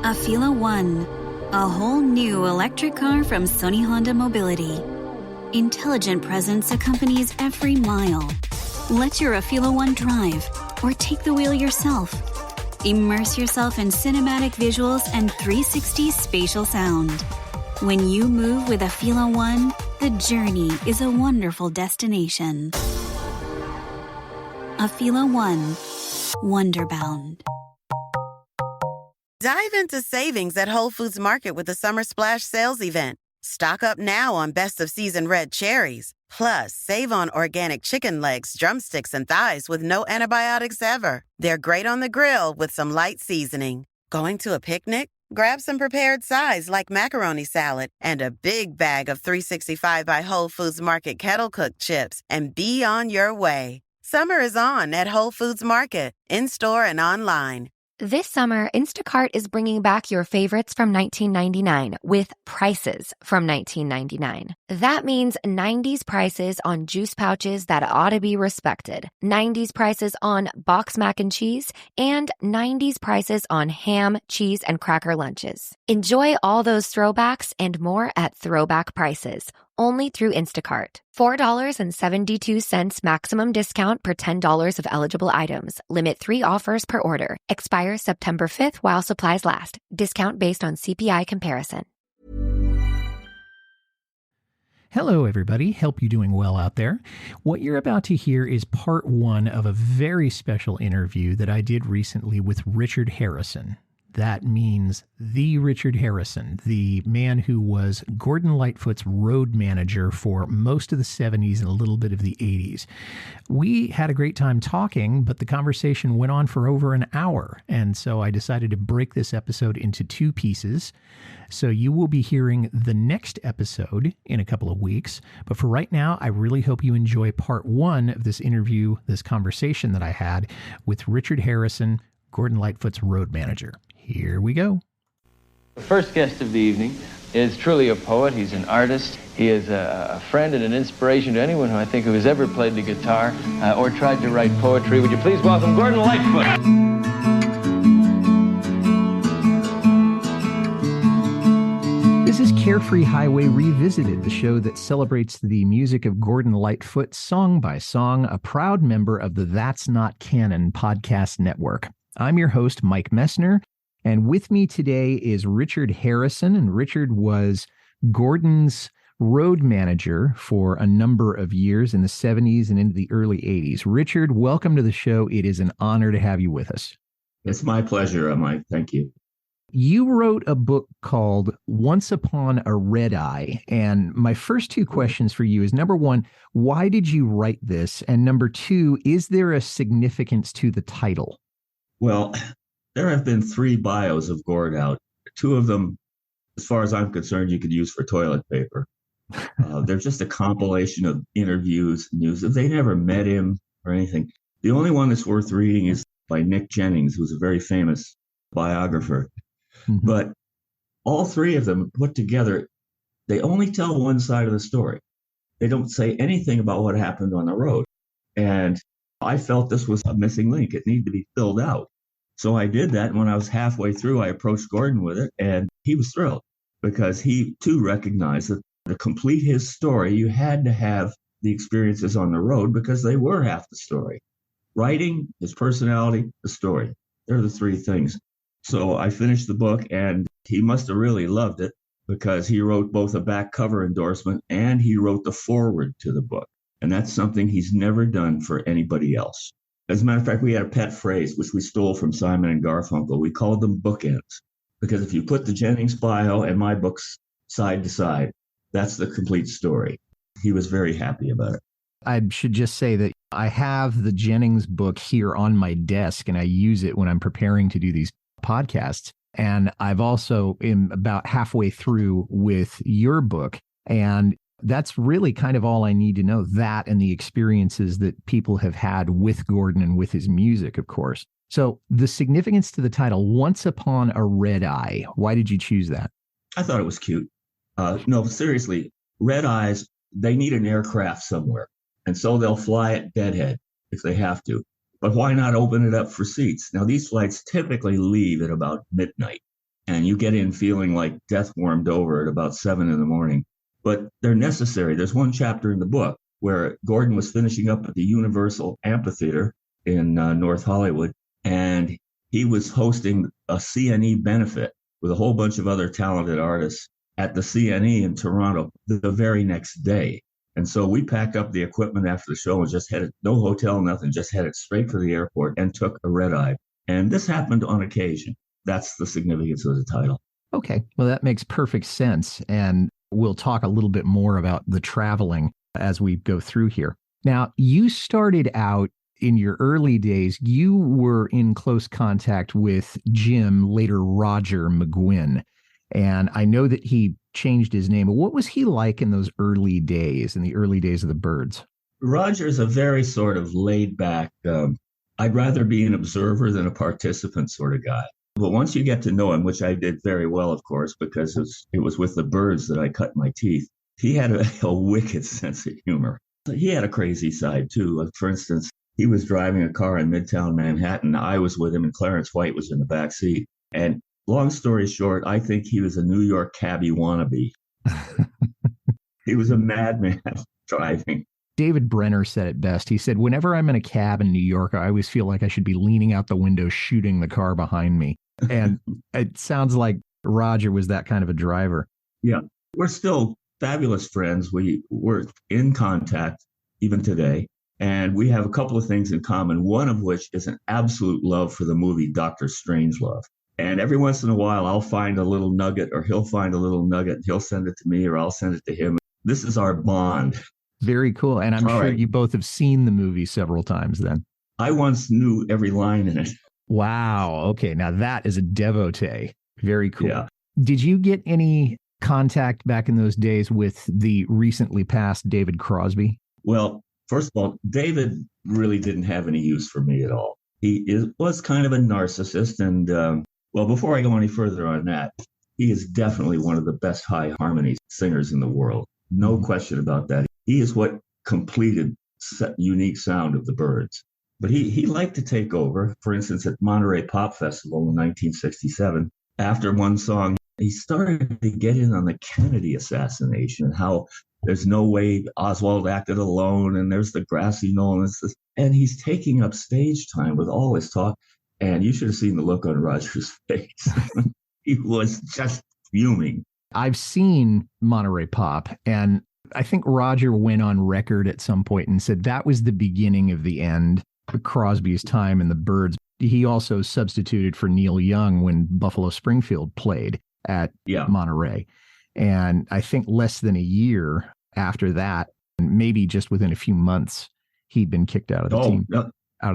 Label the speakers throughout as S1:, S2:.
S1: Afila One, a whole new electric car from Sony Honda Mobility. Intelligent presence accompanies every mile. Let your Afila One drive or take the wheel yourself. Immerse yourself in cinematic visuals and 360 spatial sound. When you move with Afila One, the journey is a wonderful destination. Afila One, Wonderbound.
S2: Dive into savings at Whole Foods Market with the Summer Splash Sales Event. Stock up now on best of season red cherries. Plus, save on organic chicken legs, drumsticks, and thighs with no antibiotics ever. They're great on the grill with some light seasoning. Going to a picnic? Grab some prepared sides like macaroni salad and a big bag of 365 by Whole Foods Market kettle cooked chips and be on your way. Summer is on at Whole Foods Market, in-store and online.
S3: This summer, Instacart is bringing back your favorites from 1999 with prices from 1999. That means 90s prices on juice pouches that ought to be respected, 90s prices on box mac and cheese, and 90s prices on ham, cheese, and cracker lunches. Enjoy all those throwbacks and more at throwback prices. Only through Instacart. $4.72 maximum discount per $10 of eligible items. Limit 3 offers per order. Expires September 5th while supplies last. Discount based on CPI comparison.
S4: Hello, everybody. Hope you're doing well out there. What you're about to hear is part 1 of a very special interview that I did recently with Richard Harison. That means the Richard Harison, the man who was Gordon Lightfoot's road manager for most of the 70s and a little bit of the 80s. We had a great time talking, but the conversation went on for over an hour. And so I decided to break this episode into 2 pieces. So you will be hearing the next episode in a couple of weeks. But for right now, I really hope you enjoy part 1 of this interview, this conversation that I had with Richard Harison, Gordon Lightfoot's road manager. Here we go.
S5: The first guest of the evening is truly a poet. He's an artist. He is a friend and an inspiration to anyone who I think who has ever played the guitar or tried to write poetry. Would you please welcome Gordon Lightfoot?
S4: This is Carefree Highway Revisited, the show that celebrates the music of Gordon Lightfoot song by song, a proud member of the That's Not Canon podcast network. I'm your host, Mike Messner. And with me today is Richard Harison, and Richard was Gordon's road manager for a number of years in the 70s and into the early 80s. Richard, welcome to the show. It is an honor to have you with us.
S6: It's my pleasure, Mike. Thank you.
S4: You wrote a book called Once Upon a Red Eye, and my first 2 questions for you is, number 1, why did you write this? And number 2, is there a significance to the title?
S6: Well, there have been 3 bios of Gord out. 2 of them, as far as I'm concerned, you could use for toilet paper. They're just a compilation of interviews, news. They never met him or anything. The only one that's worth reading is by Nick Jennings, who's a very famous biographer. Mm-hmm. But all 3 of them put together, they only tell one side of the story. They don't say anything about what happened on the road. And I felt this was a missing link. It needed to be filled out. So I did that. And when I was halfway through, I approached Gordon with it, and he was thrilled because he too recognized that to complete his story, you had to have the experiences on the road because they were half the story. Writing, his personality, the story. They're the 3 things. So I finished the book, and he must have really loved it because he wrote both a back cover endorsement and he wrote the foreword to the book. And that's something he's never done for anybody else. As a matter of fact, we had a pet phrase, which we stole from Simon and Garfunkel. We called them bookends, because if you put the Jennings bio and my books side to side, that's the complete story. He was very happy about it.
S4: I should just say that I have the Jennings book here on my desk, and I use it when I'm preparing to do these podcasts. And I've also am about halfway through with your book. And that's really kind of all I need to know, that and the experiences that people have had with Gordon and with his music, of course. So the significance to the title, Once Upon a Red Eye, why did you choose that?
S6: I thought it was cute. No, seriously, red eyes, they need an aircraft somewhere. And so they'll fly at deadhead if they have to. But why not open it up for seats? Now, these flights typically leave at about midnight. and you get in feeling like death warmed over at about 7 a.m. But they're necessary. There's one chapter in the book where Gordon was finishing up at the Universal Amphitheater in North Hollywood, and he was hosting a CNE benefit with a whole bunch of other talented artists at the CNE in Toronto the very next day. And so we packed up the equipment after the show and just headed, no hotel, nothing, just headed straight for the airport and took a red eye. And this happened on occasion. That's the significance of the title.
S4: Okay. Well, that makes perfect sense. And we'll talk a little bit more about the traveling as we go through here. Now, you started out in your early days, you were in close contact with Jim, later Roger McGuinn. And I know that he changed his name. What was he like in those early days, in the early days of the Byrds?
S6: Roger's a very sort of laid back, I'd rather be an observer than a participant sort of guy. But once you get to know him, which I did very well, of course, because it was with the Byrds that I cut my teeth, he had a wicked sense of humor. He had a crazy side, too. For instance, he was driving a car in Midtown Manhattan. I was with him, and Clarence White was in the back seat. And long story short, I think he was a New York cabbie wannabe. He was a madman driving.
S4: David Brenner said it best. He said, whenever I'm in a cab in New York, I always feel like I should be leaning out the window shooting the car behind me. And it sounds like Roger was that kind of a driver.
S6: Yeah, we're still fabulous friends. We're in contact even today. And we have a couple of things in common, one of which is an absolute love for the movie Dr. Strangelove. And every once in a while, I'll find a little nugget, or he'll find a little nugget, and he'll send it to me, or I'll send it to him. This is our bond.
S4: Very cool. And I'm sure you both have seen the movie several times then.
S6: I once knew every line in it.
S4: Wow. Okay. Now that is a devotee. Very cool.
S6: Yeah.
S4: Did you get any contact back in those days with the recently passed David Crosby?
S6: Well, first of all, David really didn't have any use for me at all. He was kind of a narcissist. And well, before I go any further on that, he is definitely one of the best high harmony singers in the world. No question about that. He is what completed unique sound of the Byrds. But he liked to take over. For instance, at Monterey Pop Festival in 1967, after one song, he started to get in on the Kennedy assassination and how there's no way Oswald acted alone, and there's the grassy knoll, and he's taking up stage time with all his talk. And you should have seen the look on Roger's face. He was just fuming.
S4: I've seen Monterey Pop, and I think Roger went on record at some point and said that was the beginning of the end of Crosby's time in the Byrds. He also substituted for Neil Young when Buffalo Springfield played at Monterey. And I think less than a year after that, and maybe just within a few months, he'd been kicked out of the team.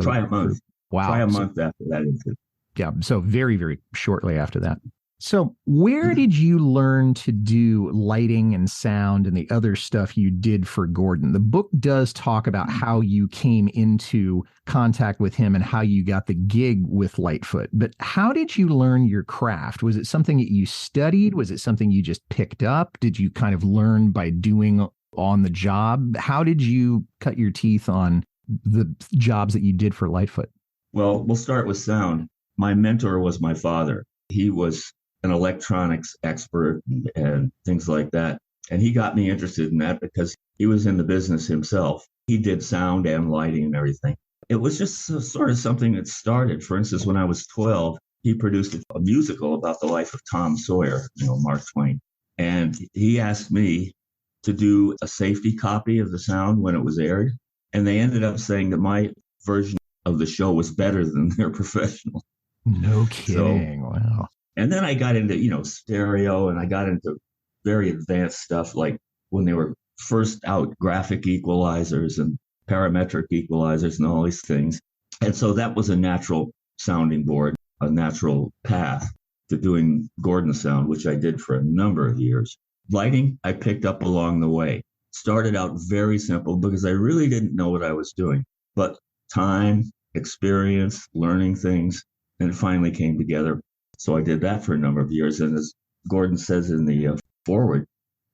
S6: Try a month.
S4: Wow.
S6: Try a month after that.
S4: Yeah. So very, very shortly after that. So where did you learn to do lighting and sound and the other stuff you did for Gordon? The book does talk about how you came into contact with him and how you got the gig with Lightfoot. But how did you learn your craft? Was it something that you studied? Was it something you just picked up? Did you kind of learn by doing on the job? How did you cut your teeth on the jobs that you did for Lightfoot?
S6: Well, we'll start with sound. My mentor was my father. He was an electronics expert and things like that. And he got me interested in that because he was in the business himself. He did sound and lighting and everything. It was just sort of something that started. For instance, when I was 12, he produced a musical about the life of Tom Sawyer, Mark Twain. And he asked me to do a safety copy of the sound when it was aired. And they ended up saying that my version of the show was better than their professional.
S4: No kidding. So, wow.
S6: And then I got into, stereo, and I got into very advanced stuff, like when they were first out, graphic equalizers and parametric equalizers and all these things. And so that was a natural sounding board, a natural path to doing Gordon sound, which I did for a number of years. Lighting, I picked up along the way. Started out very simple because I really didn't know what I was doing. But time, experience, learning things, and it finally came together. So I did that for a number of years. And as Gordon says in the foreword,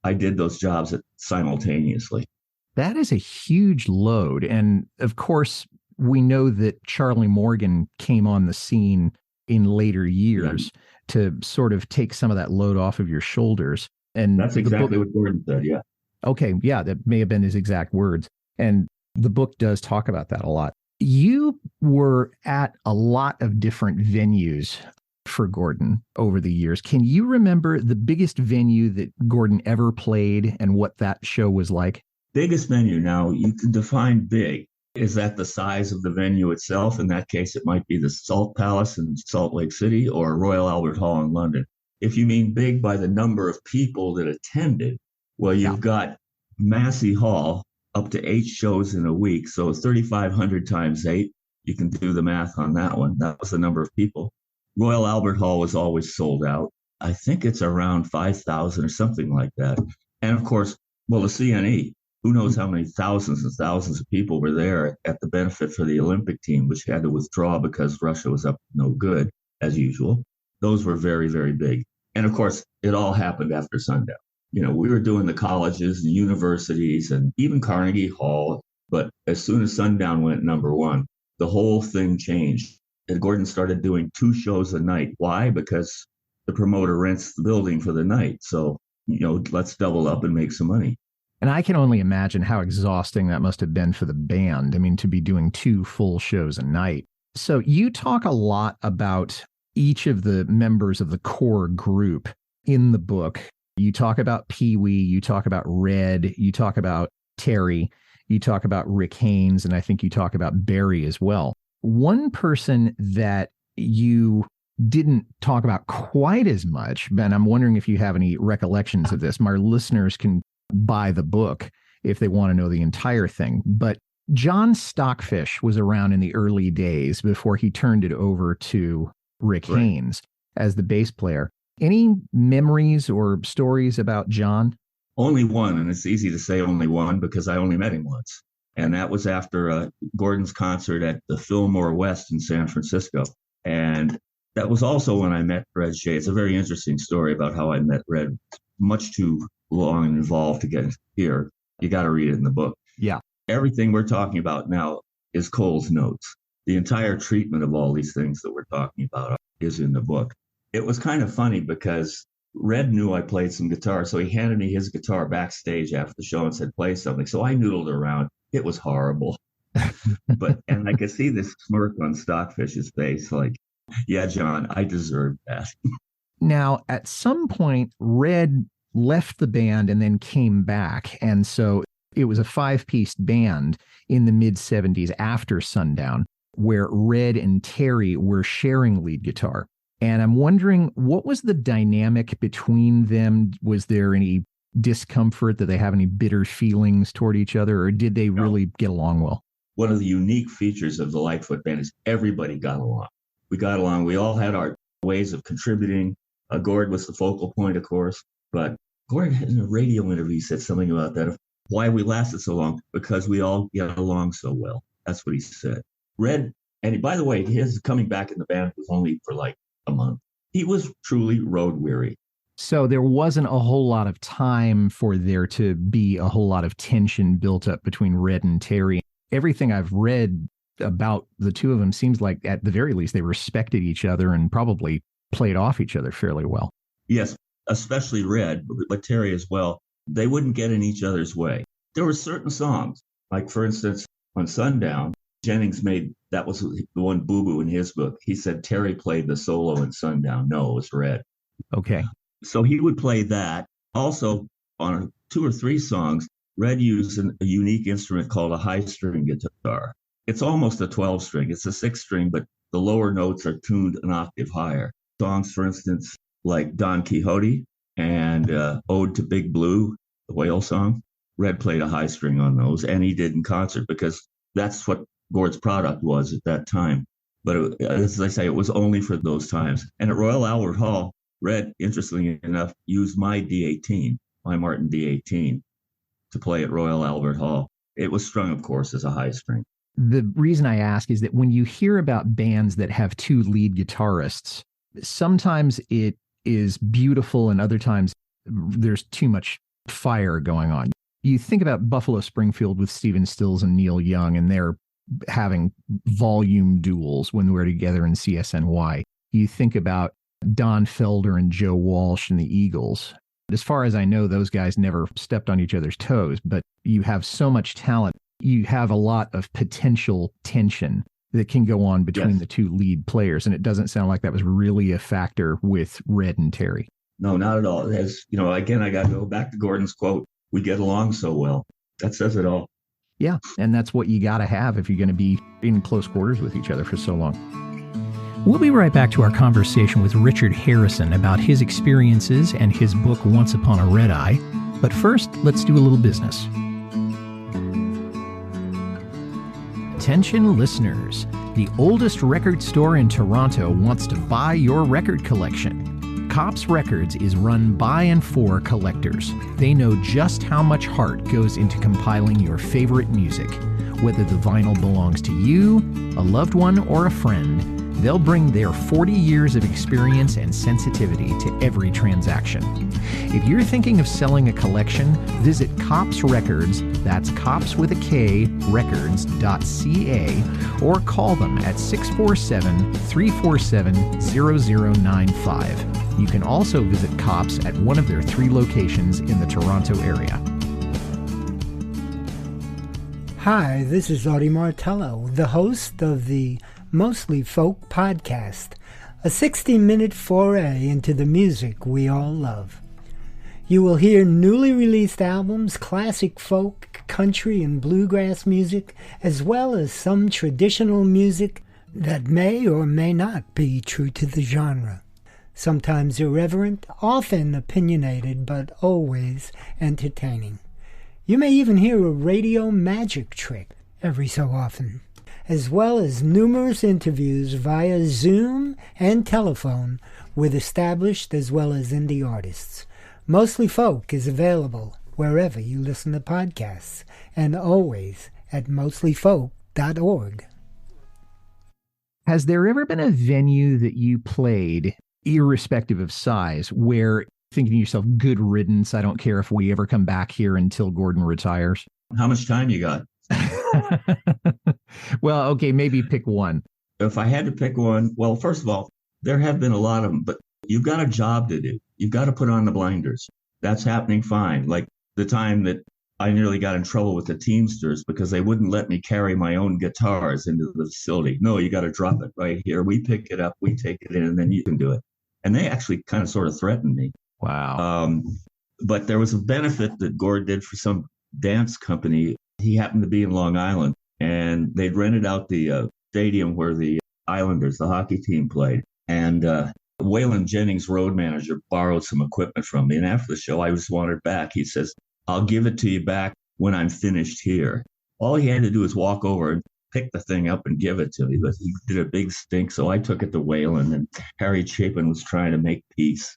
S6: I did those jobs simultaneously.
S4: That is a huge load. And of course, we know that Charlie Morgan came on the scene in later years to sort of take some of that load off of your shoulders. And
S6: that's exactly what Gordon said. Yeah.
S4: Okay. Yeah. That may have been his exact words. And the book does talk about that a lot. You were at a lot of different venues for Gordon over the years. Can you remember the biggest venue that Gordon ever played and what that show was like?
S6: Biggest venue. Now, you can define big. Is that the size of the venue itself? In that case, it might be the Salt Palace in Salt Lake City or Royal Albert Hall in London. If you mean big by the number of people that attended, well, you've got Massey Hall, up to 8 shows in a week. So 3,500 times 8, you can do the math on that one. That was the number of people. Royal Albert Hall was always sold out. I think it's around 5,000 or something like that. And of course, well, the CNE, who knows how many thousands and thousands of people were there at the benefit for the Olympic team, which had to withdraw because Russia was up to no good, as usual. Those were very, very big. And of course, it all happened after sundown. You know, we were doing the colleges and universities and even Carnegie Hall. But as soon as sundown went number 1, the whole thing changed. And Gordon started doing 2 shows a night. Why? Because the promoter rents the building for the night. So, you know, let's double up and make some money.
S4: And I can only imagine how exhausting that must have been for the band. I mean, to be doing 2 full shows a night. So you talk a lot about each of the members of the core group in the book. You talk about Pee Wee, you talk about Red, you talk about Terry, you talk about Rick Haynes, and I think you talk about Barry as well. One person that you didn't talk about quite as much, Ben, I'm wondering if you have any recollections of this. My listeners can buy the book if they want to know the entire thing. But John Stockfish was around in the early days before he turned it over to Rick Haynes as the bass player. Any memories or stories about John?
S6: Only one, and it's easy to say only one because I only met him once. And that was after Gordon's concert at the Fillmore West in San Francisco. And that was also when I met Red Shea. It's a very interesting story about how I met Red. Much too long and involved to get here. You got to read it in the book.
S4: Yeah.
S6: Everything we're talking about now is Cole's notes. The entire treatment of all these things that we're talking about is in the book. It was kind of funny because Red knew I played some guitar, so he handed me his guitar backstage after the show and said, play something. So I noodled around. It was horrible. And I could see this smirk on Stockfish's face, like, yeah, John, I deserved that.
S4: Now, at some point, Red left the band and then came back. And so it was a 5-piece band in the mid-'70s after Sundown, where Red and Terry were sharing lead guitar. And I'm wondering, what was the dynamic between them? Was there any discomfort? Did they have any bitter feelings toward each other, or did they really get along well?
S6: One of the unique features of the Lightfoot band is everybody got along. We got along. We all had our ways of contributing. Gord was the focal point, of course, but Gord in a radio interview said something about that, of why we lasted so long, because we all get along so well. That's what he said. Red, and by the way, his coming back in the band was only for like a month. He was truly road weary.
S4: So there wasn't a whole lot of time for there to be a whole lot of tension built up between Red and Terry. Everything I've read about the two of them seems like, at the very least, they respected each other and probably played off each other fairly well.
S6: Yes, especially Red, but Terry as well. They wouldn't get in each other's way. There were certain songs, like, for instance, on Sundown, Jennings made, that was the one boo-boo in his book. He said Terry played the solo in Sundown. No, it was Red.
S4: Okay.
S6: So he would play that. Also, on 2 or 3 songs, Red used a unique instrument called a high-string guitar. It's almost a 12-string. It's a 6-string, but the lower notes are tuned an octave higher. Songs, for instance, like Don Quixote and Ode to Big Blue, the whale song, Red played a high string on those, and he did in concert because that's what Gord's product was at that time. But as I say, it was only for those times. And at Royal Albert Hall, Red, interestingly enough, used my D18, my Martin D18, to play at Royal Albert Hall. It was strung, of course, as a high string.
S4: The reason I ask is that when you hear about bands that have 2 lead guitarists, sometimes it is beautiful and other times there's too much fire going on. You think about Buffalo Springfield with Stephen Stills and Neil Young, and they're having volume duels when we're together in CSNY. You think about Don Felder and Joe Walsh and the Eagles. As far as I know, those guys never stepped on each other's toes, but you have so much talent. You have a lot of potential tension that can go on between the two lead players. And it doesn't sound like that was really a factor with Red and Terry.
S6: No, not at all. As you know, again, I got to go back to Gordon's quote, "We get along so well." That says it all.
S4: Yeah, and that's what you got to have if you're going to be in close quarters with each other for so long. We'll be right back to our conversation with Richard Harison about his experiences and his book, Once Upon a Red Eye. But first, let's do a little business. Attention listeners, the oldest record store in Toronto wants to buy your record collection. Cops Records is run by and for collectors. They know just how much heart goes into compiling your favorite music. Whether the vinyl belongs to you, a loved one, or a friend, they'll bring their 40 years of experience and sensitivity to every transaction. If you're thinking of selling a collection, visit Cops Records, that's Cops with a K, records.ca, or call them at 647-347-0095. You can also visit Cops at one of their 3 locations in the Toronto area.
S7: Hi, this is Audie Martello, the host of the Mostly Folk podcast, a 60-minute foray into the music we all love. You will hear newly released albums, classic folk, country, and bluegrass music, as well as some traditional music that may or may not be true to the genre. Sometimes irreverent, often opinionated, but always entertaining. You may even hear a radio magic trick every so often, as well as numerous interviews via Zoom and telephone with established as well as indie artists. Mostly Folk is available wherever you listen to podcasts, and always at mostlyfolk.org.
S4: Has there ever been a venue that you played, irrespective of size, where thinking to yourself, good riddance, I don't care if we ever come back here until Gordon retires?
S6: How much time you got?
S4: Well, okay, maybe pick one.
S6: If I had to pick one, well, first of all, there have been a lot of them, but you've got a job to do. You've got to put on the blinders. That's happening fine. Like the time that I nearly got in trouble with the Teamsters because they wouldn't let me carry my own guitars into the facility. No, you got to drop it right here. We pick it up, we take it in, and then you can do it. And they actually kind of sort of threatened me.
S4: Wow.
S6: But there was a benefit that Gord did for some dance company. He happened to be in Long Island, and they'd rented out the stadium where the Islanders, the hockey team, played. And Waylon Jennings, road manager, borrowed some equipment from me. And after the show, I just wanted it back. He says, "I'll give it to you back when I'm finished here." All he had to do was walk over and pick the thing up and give it to me. But he did a big stink, so I took it to Waylon, and Harry Chapin was trying to make peace.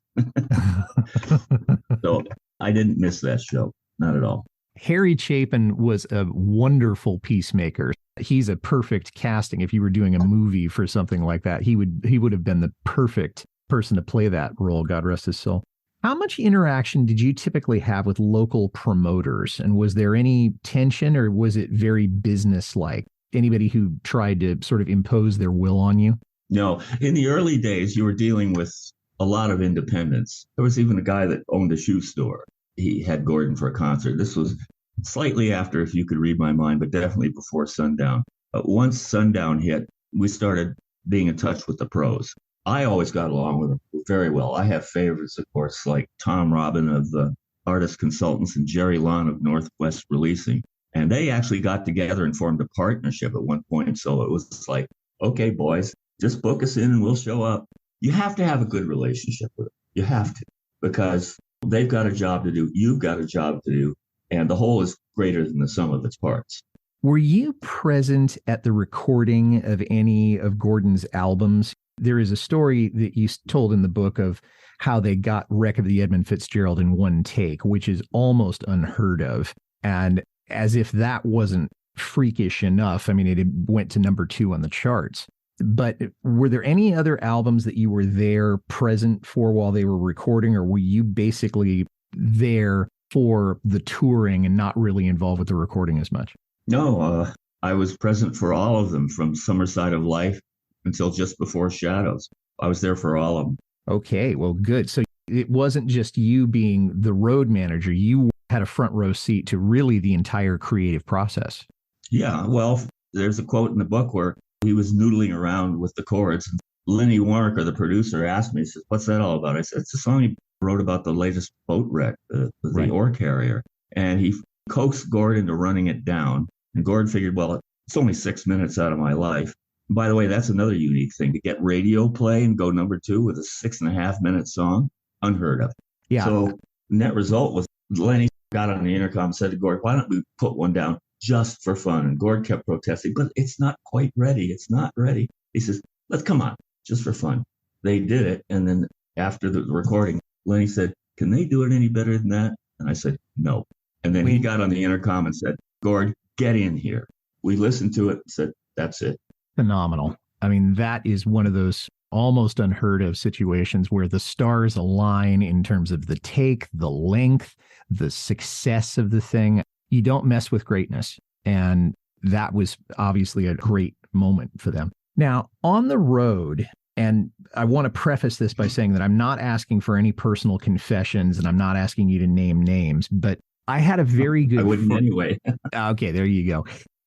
S6: So I didn't miss that show. Not at all.
S4: Harry Chapin was a wonderful peacemaker. He's a perfect casting. If you were doing a movie for something like that, he would have been the perfect person to play that role, God rest his soul. How much interaction did you typically have with local promoters? And was there any tension, or was it very business-like? Anybody who tried to sort of impose their will on you?
S6: No. In the early days, you were dealing with a lot of independents. There was even a guy that owned a shoe store. He had Gordon for a concert. This was slightly after, if you could read my mind, but definitely before sundown. But once sundown hit, we started being in touch with the pros. I always got along with them very well. I have favorites, of course, like Tom Robin of the Artist Consultants and Jerry Lon of Northwest Releasing. And they actually got together and formed a partnership at one point. So it was like, okay, boys, just book us in and we'll show up. You have to have a good relationship with them. You have to, because they've got a job to do. You've got a job to do. And the whole is greater than the sum of its parts.
S4: Were you present at the recording of any of Gordon's albums? There is a story that you told in the book of how they got Wreck of the Edmund Fitzgerald in one take, which is almost unheard of. And as if that wasn't freakish enough, I mean, it went to number 2 on the charts. But were there any other albums that you were there present for while they were recording, or were you basically there for the touring and not really involved with the recording as much?
S6: No, I was present for all of them, from Summer Side of Life until just before Shadows. I was there for all of them.
S4: Okay, well, good. So it wasn't just you being the road manager. You had a front row seat to really the entire creative process.
S6: Yeah, well, there's a quote in the book where he was noodling around with the chords. And Lenny Warwick, the producer, asked me, he says, "What's that all about?" I said, "It's a song he wrote about the latest boat wreck, the ore carrier." And he coaxed Gord into running it down. And Gord figured, well, it's only 6 minutes out of my life. And by the way, that's another unique thing, to get radio play and go number 2 with a 6.5-minute song. Unheard of.
S4: Yeah.
S6: So net result was Lenny got on the intercom and said to Gord, "Why don't we put one down just for fun?" And Gord kept protesting, "But it's not quite ready. It's not ready." He says, "Let's come on, just for fun." They did it. And then after the recording, Lenny said, "Can they do it any better than that?" And I said, "No." And then he got on the intercom and said, "Gord, get in here." We listened to it and said, "That's it."
S4: Phenomenal. I mean, that is one of those almost unheard of situations where the stars align in terms of the take, the length, the success of the thing. You don't mess with greatness. And that was obviously a great moment for them. Now, on the road, and I want to preface this by saying that I'm not asking for any personal confessions and I'm not asking you to name names, but I had a very good...
S6: I wouldn't anyway.
S4: Okay, there you go.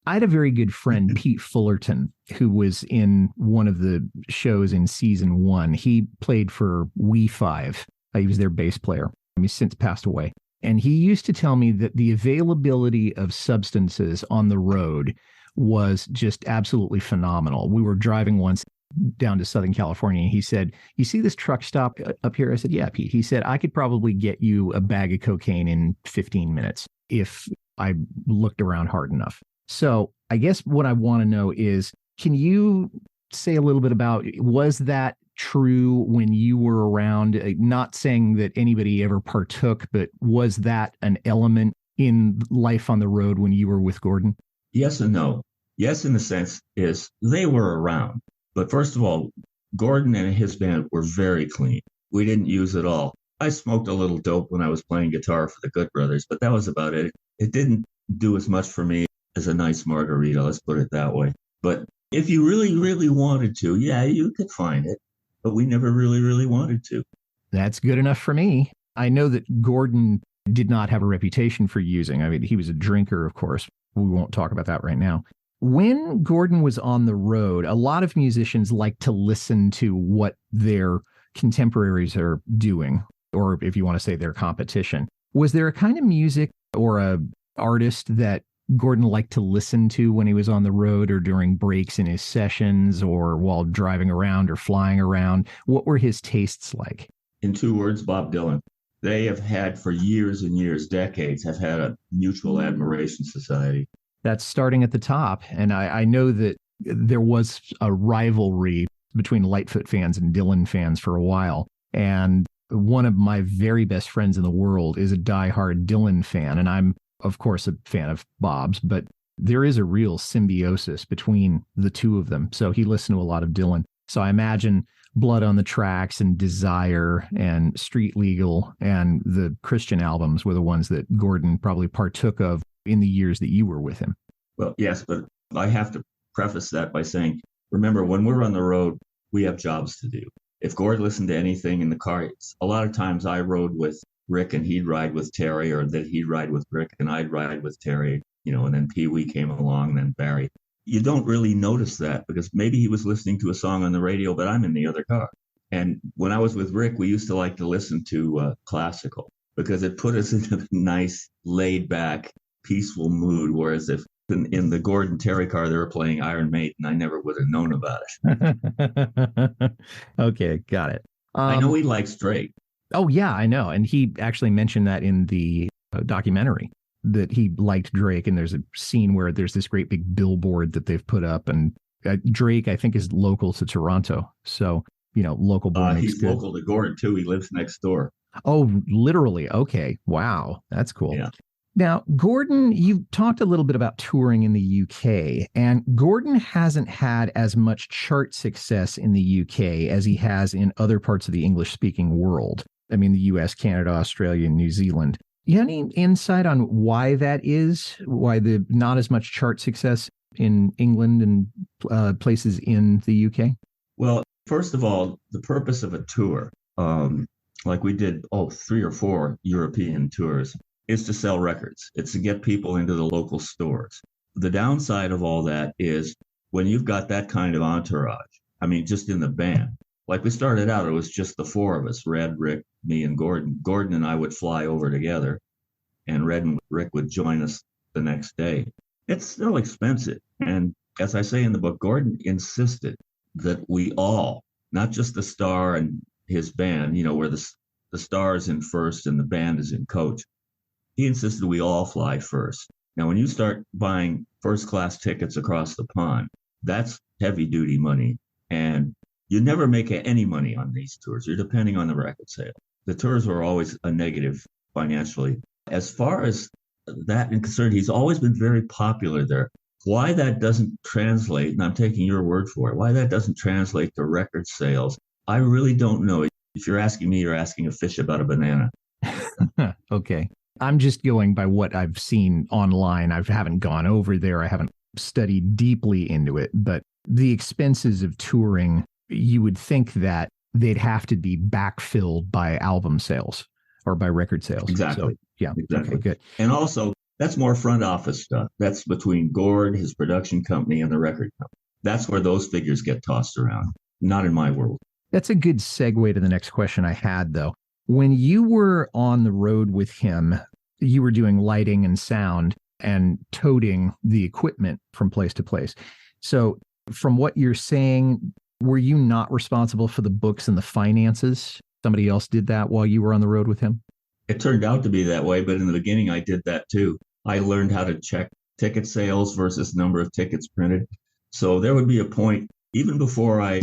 S4: I had a very good friend, Pete Fullerton, who was in one of the shows in season 1. He played for We 5. He was their bass player. He's since passed away. And he used to tell me that the availability of substances on the road was just absolutely phenomenal. We were driving once down to Southern California, and he said, "You see this truck stop up here?" I said, "Yeah, Pete." He said, "I could probably get you a bag of cocaine in 15 minutes if I looked around hard enough." So I guess what I want to know is, can you say a little bit about, was that true when you were around? Not saying that anybody ever partook, but was that an element in life on the road when you were with Gordon?
S6: Yes and no. Yes, in the sense is they were around. But first of all, Gordon and his band were very clean. We didn't use it all. I smoked a little dope when I was playing guitar for the Good Brothers, but that was about it. It didn't do as much for me as a nice margarita, let's put it that way. But if you really, really wanted to, yeah, you could find it. But we never really, really wanted to.
S4: That's good enough for me. I know that Gordon did not have a reputation for using. I mean, he was a drinker, of course. We won't talk about that right now. When Gordon was on the road, a lot of musicians like to listen to what their contemporaries are doing, or if you want to say their competition. Was there a kind of music or a artist that Gordon liked to listen to when he was on the road, or during breaks in his sessions, or while driving around or flying around? What were his tastes like?
S6: In 2 words, Bob Dylan. They have had for years and years, decades, have had a mutual admiration society.
S4: That's starting at the top. And I know that there was a rivalry between Lightfoot fans and Dylan fans for a while. And one of my very best friends in the world is a diehard Dylan fan. And I'm, of course, a fan of Bob's, but there is a real symbiosis between the two of them. So he listened to a lot of Dylan. So I imagine Blood on the Tracks and Desire and Street Legal and the Christian albums were the ones that Gordon probably partook of in the years that you were with him.
S6: Well, yes, but I have to preface that by saying, remember, when we're on the road, we have jobs to do. If Gord listened to anything in the car, a lot of times I rode with Rick and he'd ride with Terry, or that he'd ride with Rick and I'd ride with Terry, and then Pee Wee came along, and then Barry. You don't really notice that because maybe he was listening to a song on the radio, but I'm in the other car. And when I was with Rick, we used to like to listen to classical because it put us in a nice, laid back, peaceful mood. Whereas if in the Gordon Terry car, they were playing Iron Maiden, I never would have known about it.
S4: Okay, got it.
S6: I know he likes Drake.
S4: Oh, yeah, I know. And he actually mentioned that in the documentary, that he liked Drake. And there's a scene where there's this great big billboard that they've put up. And Drake, I think, is local to Toronto. So, local boy makes
S6: he's
S4: good.
S6: Local to Gordon, too. He lives next door.
S4: Oh, literally. Okay. Wow. That's cool.
S6: Yeah.
S4: Now, Gordon, you talked a little bit about touring in the UK, and Gordon hasn't had as much chart success in the UK as he has in other parts of the English-speaking world. I mean, the US, Canada, Australia, and New Zealand. You have any insight on why that is? Why the not as much chart success in England and places in the UK?
S6: Well, First of all, the purpose of a tour, like we did 3 or 4 European tours, is to sell records. It's to get people into the local stores. The downside of all that is when you've got that kind of entourage, I mean, just in the band, like we started out, it was just the 4 of us, Red, Rick, me, and Gordon. Gordon and I would fly over together, and Red and Rick would join us the next day. It's still expensive. And as I say in the book, Gordon insisted that we all, not just the star and his band, where the star is in first and the band is in coach. He insisted we all fly first. Now, when you start buying first-class tickets across the pond, that's heavy-duty money. And you never make any money on these tours. You're depending on the record sale. The tours were always a negative financially. As far as that is concerned, he's always been very popular there. Why that doesn't translate, and I'm taking your word for it, why that doesn't translate to record sales, I really don't know. If you're asking me, you're asking a fish about a banana.
S4: Okay. I'm just going by what I've seen online. I haven't gone over there. I haven't studied deeply into it. But the expenses of touring, you would think that they'd have to be backfilled by album sales or by record sales.
S6: Exactly.
S4: So, yeah.
S6: Exactly.
S4: Okay, good.
S6: And also, that's more front office stuff. That's between Gord, his production company, and the record company. That's where those figures get tossed around. Not in my world.
S4: That's a good segue to the next question I had, though. When you were on the road with him, you were doing lighting and sound and toting the equipment from place to place. So from what you're saying, were you not responsible for the books and the finances? Somebody else did that while you were on the road with him?
S6: It turned out to be that way, but in the beginning, I did that too. I learned how to check ticket sales versus number of tickets printed. So there would be a point, even before I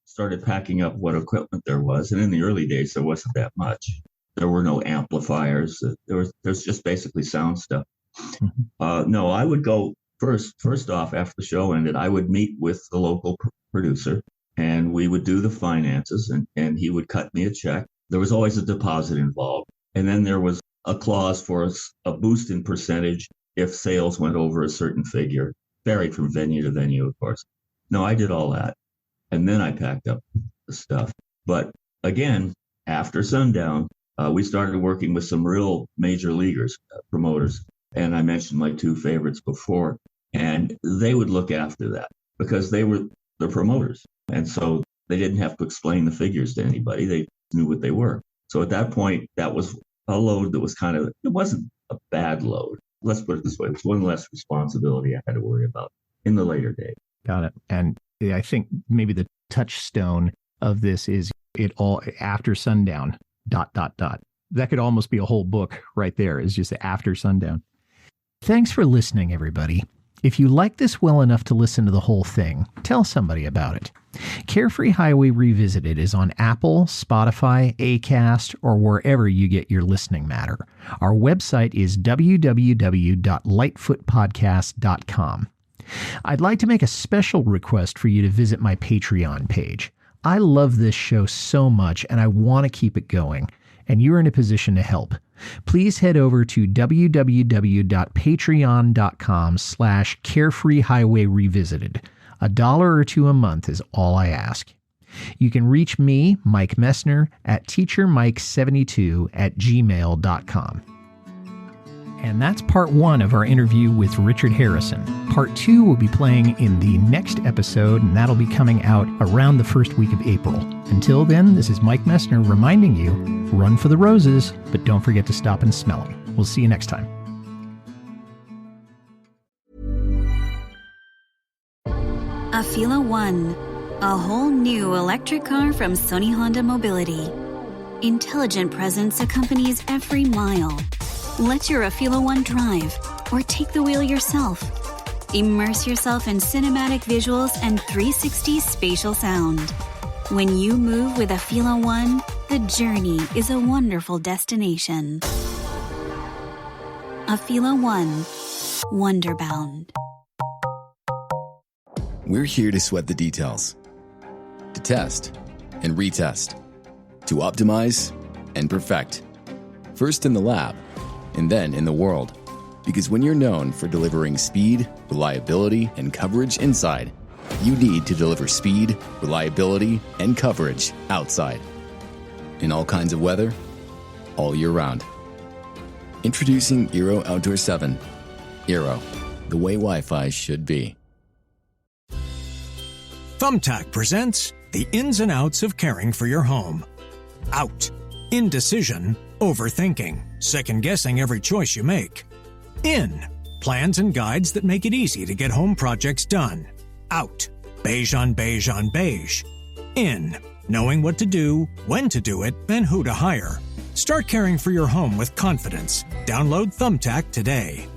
S6: started packing up what equipment there was. And in the early days, there wasn't that much. There were no amplifiers. There's just basically sound stuff. Mm-hmm. No, I would go first off, after the show ended, I would meet with the local producer and we would do the finances and he would cut me a check. There was always a deposit involved. And then there was a clause for a boost in percentage if sales went over a certain figure, varied from venue to venue, of course. No, I did all that. And then I packed up the stuff. But again, after sundown, we started working with some real major leaguers, promoters. And I mentioned my 2 favorites before. And they would look after that because they were the promoters. And so they didn't have to explain the figures to anybody. They knew what they were. So at that point, that was a load that was it wasn't a bad load. Let's put it this way. It was one less responsibility I had to worry about in the later days.
S4: Got it. And I think maybe the touchstone of this is it all after sundown, ... That could almost be a whole book right there, is just after sundown. Thanks for listening, everybody. If you like this well enough to listen to the whole thing, tell somebody about it. Carefree Highway Revisited is on Apple, Spotify, Acast, or wherever you get your listening matter. Our website is www.lightfootpodcast.com. I'd like to make a special request for you to visit my Patreon page. I love this show so much and I want to keep it going, and you're in a position to help. Please head over to www.patreon.com/Carefree Highway Revisited. $1 or $2 a month is all I ask. You can reach me, Mike Messner, at teachermike72@gmail.com. And that's part 1 of our interview with Richard Harison. Part 2 will be playing in the next episode, and that'll be coming out around the first week of April. Until then, this is Mike Messner reminding you, run for the roses, but don't forget to stop and smell them. We'll see you next time.
S1: Afila One, a whole new electric car from Sony Honda Mobility. Intelligent presence accompanies every mile. Let your Afila One drive, or take the wheel yourself. Immerse yourself in cinematic visuals and 360 spatial sound. When you move with Afila One, the journey is a wonderful destination. Afila One, Wonderbound.
S8: We're here to sweat the details, to test and retest, to optimize and perfect. First in the lab, and then in the world. Because when you're known for delivering speed, reliability, and coverage inside, you need to deliver speed, reliability, and coverage outside. In all kinds of weather, all year round. Introducing Eero Outdoor 7. Eero, the way Wi-Fi should be.
S9: Thumbtack presents the ins and outs of caring for your home. Out. Indecision, overthinking, second-guessing every choice you make. In. Plans and guides that make it easy to get home projects done. Out. Beige on beige on beige. In. Knowing what to do, when to do it, and who to hire. Start caring for your home with confidence. Download Thumbtack today.